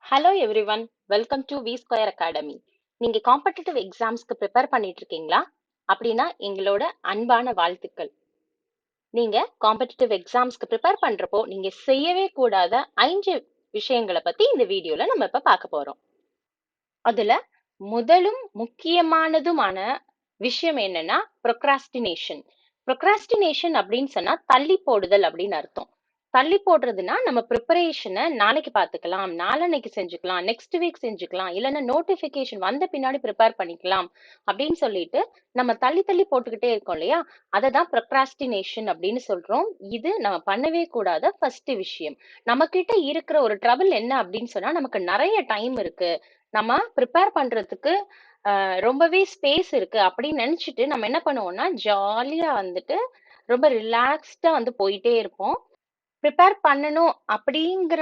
Hello everyone, welcome to V square academy. நீங்க competitive எக்ஸாம்ஸ்க்கு prepare பண்ணிட்டு இருக்கீங்களா? அப்படின்னா எங்களோட அன்பான வாழ்த்துக்கள். நீங்க காம்படிட்டிவ் எக்ஸாம்ஸ்க்கு ப்ரிப்பேர் பண்றப்போ நீங்க செய்யவே கூடாத 5 விஷயங்களை பத்தி இந்த வீடியோல நம்ம இப்ப பார்க்க போறோம். அதுல முதலும் முக்கியமானதுமான விஷயம் என்னன்னா ப்ரொக்ராஸ்டினேஷன். ப்ரொக்ராஸ்டினேஷன் அப்படின்னு சொன்னா தள்ளி போடுதல் அப்படின்னு அர்த்தம். தள்ளி போடுறதுன்னா நம்ம ப்ரிப்பரேஷனை நாளைக்கு பார்த்துக்கலாம், நாளன்னைக்கு செஞ்சுக்கலாம், நெக்ஸ்ட் வீக் செஞ்சுக்கலாம், இல்லைன்னா நோட்டிஃபிகேஷன் வந்த பின்னாடி ப்ரிப்பேர் பண்ணிக்கலாம் அப்படின்னு சொல்லிட்டு நம்ம தள்ளி தள்ளி போட்டுக்கிட்டே இருக்கோம் இல்லையா? அதை தான் ப்ரொக்ராஸ்டினேஷன் அப்படின்னு சொல்றோம். இது நம்ம பண்ணவே கூடாத ஃபர்ஸ்ட் விஷயம். நம்ம கிட்ட இருக்கிற ஒரு ட்ரபிள் என்ன அப்படின்னு சொன்னா, நமக்கு நிறைய டைம் இருக்கு, நம்ம ப்ரிப்பேர் பண்றதுக்கு ரொம்பவே ஸ்பேஸ் இருக்கு அப்படின்னு நினைச்சிட்டு நம்ம என்ன பண்ணுவோம்னா ஜாலியா வந்துட்டு ரொம்ப ரிலாக்ஸ்டா வந்து போயிட்டே இருப்போம். ப்ரிப்பேர் பண்ணணும் அப்படிங்கிற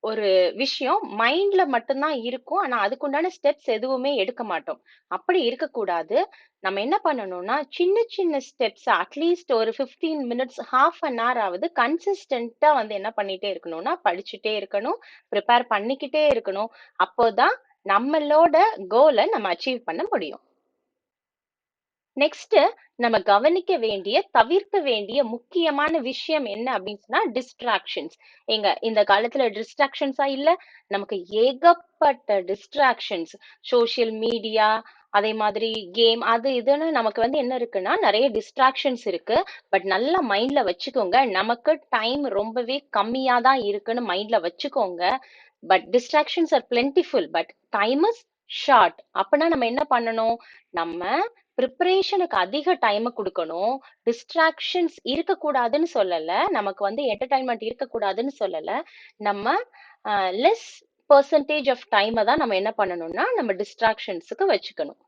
ஒரு விஷயம் மைண்ட்ல மட்டும்தான் இருக்கும். ஆனா அதுக்குண்டான ஸ்டெப்ஸ் எதுவுமே எடுக்க மாட்டோம். அப்படி இருக்கக்கூடாது. நம்ம என்ன பண்ணணும்னா சின்ன சின்ன ஸ்டெப்ஸ் அட்லீஸ்ட் ஒரு 15 மினிட்ஸ், ஹாஃப் அன் ஹவர் ஆவது கன்சிஸ்டன்ட்டா வந்து என்ன பண்ணிட்டே இருக்கணும்னா படிச்சுட்டே இருக்கணும், ப்ரிப்பேர் பண்ணிக்கிட்டே இருக்கணும். அப்போதான் நம்மளோட கோலை நம்ம அச்சீவ் பண்ண முடியும். நெக்ஸ்ட் நம்ம கவனிக்க வேண்டிய, தவிர்க்க வேண்டிய முக்கியமான விஷயம் என்ன அப்படின்னு சொன்னா டிஸ்ட்ராக்ஷன்ஸ். இந்த காலத்துல டிஸ்ட்ராக்ஷன்ஸா இல்ல, நமக்கு ஏகப்பட்ட டிஸ்ட்ராக்ஷன்ஸ். சோஷியல் மீடியா, அதே மாதிரி கேம், அது இதுன்னு நமக்கு வந்து என்ன இருக்குன்னா நிறைய டிஸ்ட்ராக்ஷன்ஸ் இருக்கு. பட் நல்லா மைண்ட்ல வச்சுக்கோங்க, நமக்கு டைம் ரொம்பவே கம்மியா தான் இருக்குன்னு மைண்ட்ல வச்சுக்கோங்க. But distractions are plentiful, but time is short. அப்பனா நம்ம என்ன பண்ணணும்? நம்ம ப்ரிப்பரேஷனுக்கு அதிக டைம் கொடுக்கணும். டிஸ்ட்ராக்ஷன்ஸ் இருக்கக்கூடாதுன்னு சொல்லல, நமக்கு வந்து என்டர்டைன்மெண்ட் இருக்கக்கூடாதுன்னு சொல்லல. நம்ம லெஸ் பர்சன்டேஜ் ஆஃப் டைமை தான் நம்ம என்ன பண்ணணும்னா நம்ம டிஸ்ட்ராக்ஷன்ஸுக்கு வச்சுக்கணும்.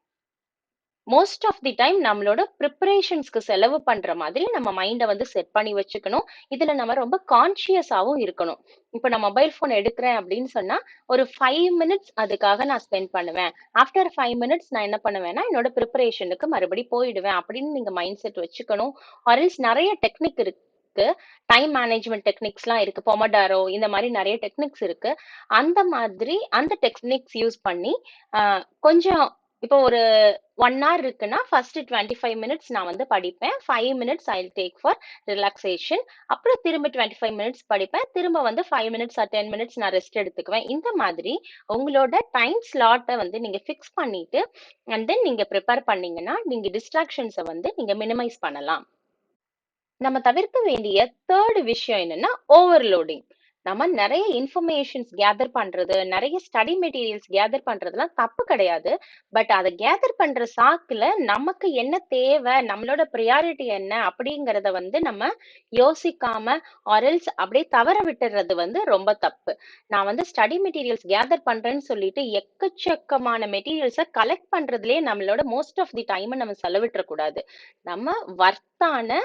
மோஸ்ட் ஆஃப் தி டைம் நம்மளோட ப்ரிப்பரேஷன்ஸ்க்கு செலவு பண்ற மாதிரி நம்ம மைண்டை வந்து செட் பண்ணி வச்சுக்கணும். இதுல நம்ம ரொம்ப கான்சியஸாவும் இருக்கணும். இப்போ நான் மொபைல் போன் எடுக்கிறேன் அப்படின்னு சொன்னா ஒரு 5 மினிட்ஸ் அதுக்காக நான் ஸ்பெண்ட் பண்ணுவேன். ஆஃப்டர் 5 மினிட்ஸ் நான் என்ன பண்ணுவேன்னா என்னோட ப்ரிப்பரேஷனுக்கு மறுபடி போயிடுவேன் அப்படின்னு நீங்க மைண்ட் செட் வச்சுக்கணும். ஆர்எல்ஸ் நிறைய டெக்னிக் இருக்கு, டைம் மேனேஜ்மெண்ட் டெக்னிக்ஸ்லாம் இருக்கு, பொமடாரோ, இந்த மாதிரி நிறைய டெக்னிக்ஸ் இருக்கு. அந்த மாதிரி அந்த டெக்னிக்ஸ் யூஸ் பண்ணி கொஞ்சம் இப்போ ஒரு 1 hour இருக்குன்னா ஃபர்ஸ்ட் 25 மினிட்ஸ் நான் வந்து படிப்பேன், 5 minutes I take for relaxation. அப்புறம் திரும்ப 25 மினிட்ஸ் படிப்பேன், திரும்ப வந்து 5 மினிட்ஸ் ஆர் 10 மினிட்ஸ் நான் ரெஸ்ட் எடுத்துக்குவேன். இந்த மாதிரி உங்களோட டைம் ஸ்லாட்டை வந்து நீங்க ஃபிக்ஸ் பண்ணிட்டு அண்ட் தென் நீங்க ப்ரிப்பேர் பண்ணீங்கன்னா நீங்க டிஸ்ட்ராக்ஷன்ஸை வந்து நீங்க மினிமைஸ் பண்ணலாம். நம்ம தவிர்க்க வேண்டிய தேர்ட் விஷயம் என்னன்னா ஓவர்லோடிங். நம்ம நிறைய இன்ஃபர்மேஷன்ஸ் கேதர் பண்றது, நிறைய ஸ்டடி மெட்டீரியல்ஸ் கேதர் பண்றதுலாம் தப்பு கிடையாது. பட் அதை கேதர் பண்ற சாக்குல நமக்கு என்ன தேவை, நம்மளோட ப்ரியாரிட்டி என்ன அப்படிங்கறத வந்து நம்ம யோசிக்காம ஆர்எல்ஸ் அப்படியே தவற விட்டுறது வந்து ரொம்ப தப்பு. நான் வந்து ஸ்டடி மெட்டீரியல்ஸ் கேதர் பண்றேன்னு சொல்லிட்டு எக்கச்சக்கமான மெட்டீரியல்ஸை கலெக்ட் பண்றதுலயே நம்மளோட மோஸ்ட் ஆஃப் தி டைம் நம்ம செலவிட்டுற கூடாது. நம்ம வர்த்தான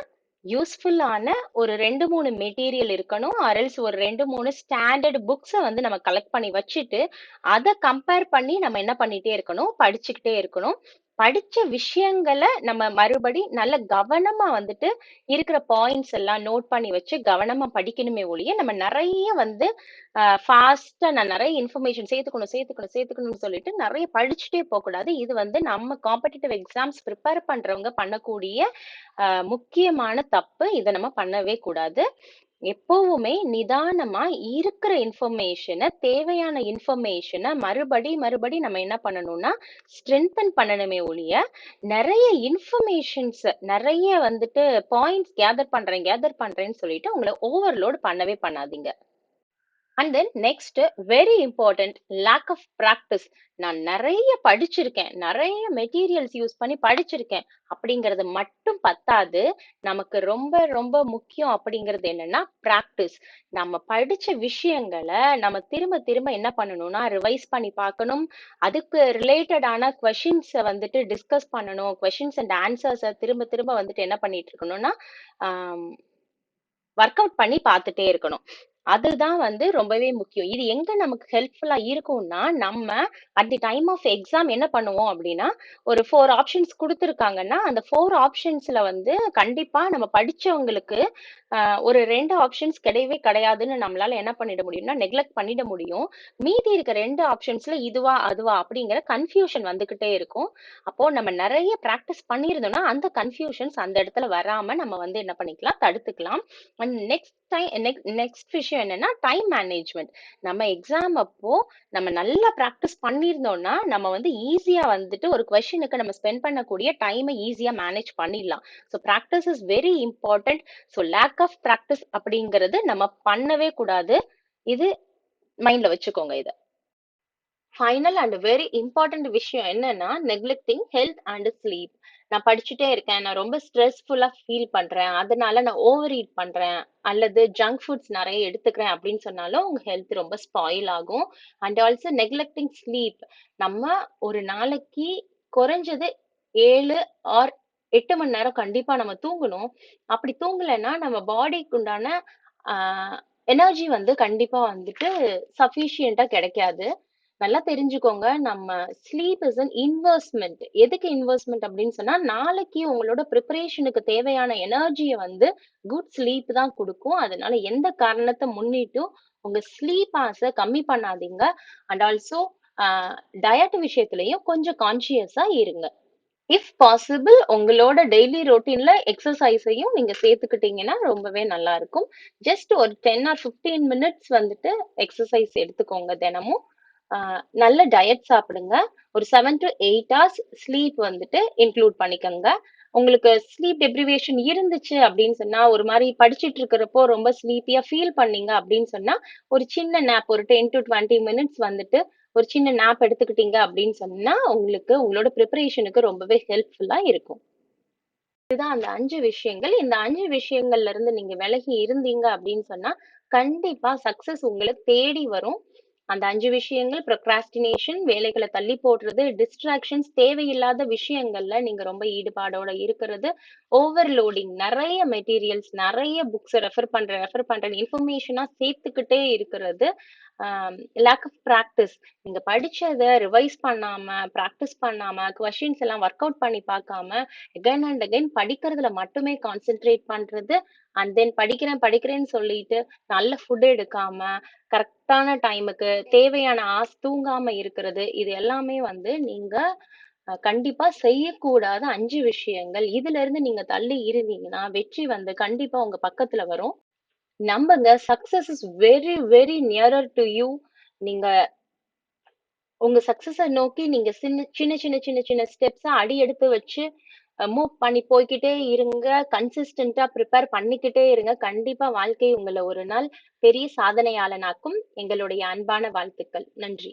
யூஸ்ஃபுல்லான ஒரு 2 3 மெட்டீரியல் இருக்கணும். ஆர்எல்ஸ் ஒரு 2 3 ஸ்டாண்டர்ட் புக்ஸை வந்து நம்ம கலெக்ட் பண்ணி வச்சுட்டு அதை கம்பேர் பண்ணி நம்ம என்ன பண்ணிட்டே இருக்கணும், படிச்சுக்கிட்டே இருக்கணும். படிச்ச விஷயங்களை நம்ம மறுபடி நல்ல கவனமா வந்துட்டு இருக்கிற பாயிண்ட்ஸ் எல்லாம் நோட் பண்ணி வச்சு கவனமா படிக்கணுமே ஒழிய நம்ம நிறைய வந்து ஃபாஸ்டா நான் நிறைய இன்ஃபர்மேஷன் சேர்த்துக்கணும் சேர்த்துக்கணும் சேர்த்துக்கணும்னு சொல்லிட்டு நிறைய படிச்சுட்டே போகக்கூடாது. இது வந்து நம்ம காம்படிட்டிவ் எக்ஸாம்ஸ் ப்ரிப்பேர் பண்றவங்க பண்ணக்கூடிய முக்கியமான தப்பு. இதை நம்ம பண்ணவே கூடாது. எப்பவுமே நிதானமா இருக்கிற இன்ஃபர்மேஷனை, தேவையான இன்ஃபர்மேஷனை மறுபடி மறுபடி நம்ம என்ன பண்ணணும்னா ஸ்ட்ரென்தன் பண்ணணுமே ஒழிய நிறைய இன்ஃபர்மேஷன்ஸ், நிறைய வந்துட்டு பாயிண்ட்ஸ் கேதர் பண்றேன்னு சொல்லிட்டு உங்களை ஓவர்லோட் பண்ணவே பண்ணாதீங்க. And then next very important, lack of practice. நான் நிறைய படிச்சிருக்கேன், நிறைய மெட்டீரியல்ஸ் யூஸ் பண்ணி படிச்சிருக்கேன் அப்படிங்கிறது மட்டும் பத்தாது. நமக்கு ரொம்ப ரொம்ப முக்கியம் அப்படிங்கிறது என்னன்னா ப்ராக்டிஸ். நம்ம படிச்ச விஷயங்களை நம்ம திரும்ப திரும்ப என்ன பண்ணணும்னா ரிவைஸ் பண்ணி பார்க்கணும். அதுக்கு ரிலேட்டடான கொஷின்ஸை வந்துட்டு டிஸ்கஸ் பண்ணணும். கொஷின்ஸ் அண்ட் ஆன்சர்ஸை திரும்ப திரும்ப வந்துட்டு என்ன பண்ணிட்டு இருக்கணும்னா ஒர்க் அவுட் பண்ணி பார்த்துட்டே இருக்கணும். அதுதான் வந்து ரொம்பவே முக்கியம். இது எங்க நமக்கு ஹெல்ப்ஃபுல்லா இருக்கும்னா, நம்ம at the time of exam என்ன பண்ணுவோம் அப்படின்னா, ஒரு 4 ஆப்ஷன்ஸ் குடுத்துருக்காங்கன்னா, அந்த 4 ஆப்ஷன்ஸ்ல வந்து கண்டிப்பா நம்ம படிச்சவங்களுக்கு ஒரு 2 ஆப்ஷன்ஸ் கிடையவே கிடையாதுன்னு நம்மளால என்ன பண்ணிட முடியும்னா, நெக்லெக்ட் பண்ணிட முடியும். மீதி இருக்க 2 ஆப்ஷன்ஸ்ல இதுவா, அதுவா அப்படிங்கிற கன்ஃப்யூஷன் வந்துகிட்டே இருக்கும். அப்போ நம்ம நெறைய பிராக்டிஸ் பண்ணியிருந்தோம்னா, அந்த கன்ஃப்யூஷன்ஸ் அந்த இடத்துல வராம நம்ம வந்து என்ன பண்ணிக்கலாம், தடுத்துக்கலாம். அண்ட் நெக்ஸ்ட் விஷயம் என்னன்னா, டைம் மேனேஜ்மெண்ட். நம்ம எக்ஸாம் அப்போ நம்ம நல்லா பிராக்டிஸ் பண்ணியிருந்தோம்னா, நம்ம வந்து ஈஸியா வந்துட்டு ஒரு கொஸ்டினுக்கு நம்ம ஸ்பெண்ட் பண்ணக்கூடிய டைமை ஈஸியா மேனேஜ் பண்ணிடலாம். So practice is very important. So lack of practice அப்படிங்கிறது நம்ம பண்ணவே கூடாது. இது மைண்ட்ல வச்சுக்கோங்க இத. ஃபைனல் அண்ட் வெரி இம்பார்ட்டன்ட் விஷயம் என்னன்னா, நெக்லெக்டிங் ஹெல்த் அண்ட் ஸ்லீப். நான் படிச்சுட்டே இருக்கேன், நான் ரொம்ப ஸ்ட்ரெஸ்ஃபுல்லா ஃபீல் பண்றேன், அதனால நான் ஓவர் ஈட் பண்றேன், அல்லது ஜங்க் ஃபுட்ஸ் நிறைய எடுத்துக்கிறேன் அப்படின்னு சொன்னாலும் உங்க ஹெல்த் ரொம்ப ஸ்பாயில் ஆகும். And also neglecting sleep. நம்ம ஒரு நாளைக்கு குறைஞ்சது 7 ஆர் 8 மணி நேரம் கண்டிப்பா நம்ம தூங்கணும். அப்படி தூங்கலைன்னா நம்ம பாடிக்கு உண்டான எனர்ஜி வந்து கண்டிப்பா வந்துட்டு சஃபிஷியண்டா கிடைக்காது. நல்லா தெரிஞ்சுக்கோங்க. நம்ம ஸ்லீப் இஸ் அன் இன்வெஸ்ட்மெண்ட். எதுக்கு இன்வெஸ்ட்மெண்ட் அப்படின்னு சொன்னா, நாளைக்கு உங்களோட ப்ரிப்பரேஷனுக்கு தேவையான எனர்ஜிய வந்து குட் ஸ்லீப் தான் குடுக்கும். அதனால எந்த காரணத்த முன்னிட்டும் உங்க ஸ்லீப் ஹார்ஸ கம்மி பண்ணாதீங்க. அண்ட் ஆல்சோ அ டயட் விஷயத்திலயும் கொஞ்சம் கான்ஷியஸா இருங்க. இஃப் பாசிபிள் உங்களோட டெய்லி ரொட்டீன்ல எக்ஸசைஸையும் நீங்க சேர்த்துக்கிட்டீங்கன்னா ரொம்பவே நல்லா இருக்கும். ஜஸ்ட் ஒரு 10 ஆர் 15 மினிட்ஸ் வந்துட்டு எக்ஸசைஸ் எடுத்துக்கோங்க தினமும். நல்ல டயட் சாப்பிடுங்க. ஒரு 7 to 8 ஹவர்ஸ் ஸ்லீப் வந்துட்டு இன்க்ளூட் பண்ணிக்கோங்க. உங்களுக்கு ஸ்லீப் டெப்ரிவேஷன் இருந்துச்சு அப்படின்னு சொன்னா, ஒரு மாதிரி படிச்சிட்டு இருக்கிறப்போ ரொம்ப ஸ்லீப்பியா ஃபீல் பண்ணீங்க அப்படின்னு சொன்னா, ஒரு சின்ன நேப் ஒரு 10 to 20 மினிட்ஸ் வந்துட்டு ஒரு சின்ன நேப் எடுத்துக்கிட்டீங்க அப்படின்னு சொன்னா, உங்களுக்கு உங்களோட ப்ரிப்பரேஷனுக்கு ரொம்பவே ஹெல்ப்ஃபுல்லா இருக்கும். இதுதான் அந்த 5 விஷயங்கள். இந்த 5 விஷயங்கள்ல இருந்து நீங்க விலகி இருந்தீங்க அப்படின்னு சொன்னா, கண்டிப்பா சக்சஸ் உங்கள தேடி வரும். அந்த 5 விஷயங்கள் ப்ரொக்ராஸ்டினேஷன், வேலைகள தள்ளி போடுறது, டிஸ்ட்ராக்ஷன்ஸ், தேவையில்லாத விஷயங்கள்ல நீங்க ரொம்ப ஈடுபாடோட இருக்கிறது, ஓவர்லோடிங், நெறைய மெட்டீரியல்ஸ், நெறைய புக்ஸ ரெஃபர் பண்றேன் இன்ஃபர்மேஷனா சேர்த்துக்கிட்டே இருக்கிறது, லேக் ஆஃப் பிராக்டிஸ். நீங்க படிச்சத ரிவைஸ் பண்ணாம, பிராக்டிஸ் பண்ணாம, கொஸ்டின்ஸ் எல்லாம் ஒர்க் அவுட் பண்ணி பார்க்காம, அகைன் அண்ட் அகைன் படிக்கிறதுல மட்டுமே கான்சென்ட்ரேட் பண்றது. அண்ட் தென் படிக்கிறேன்னு சொல்லிட்டு நல்ல ஃபுட் எடுக்காம, கரெக்டான டைமுக்கு தேவையான தூங்காம இருக்கிறது. இது எல்லாமே வந்து நீங்க கண்டிப்பா செய்யக்கூடாத 5 விஷயங்கள். இதுல இருந்து நீங்க தள்ளி இருந்தீங்கன்னா, வெற்றி வந்து கண்டிப்பா உங்க பக்கத்துல வரும். நம்புங்க, success is very very nearer to you. நீங்க உங்க சக்சஸ நோக்கி நீங்க சின்ன சின்ன ஸ்டெப்ஸா அடி எடுத்து வச்சு மூவ் பண்ணி போய்க்கிட்டே இருங்க. கன்சிஸ்டன்டா ப்ரிப்பேர் பண்ணிக்கிட்டே இருங்க. கண்டிப்பா வாழ்க்கை உங்கள ஒரு நாள் பெரிய சாதனையாளனாக்கும். எங்களுடைய அன்பான வாழ்த்துக்கள். நன்றி.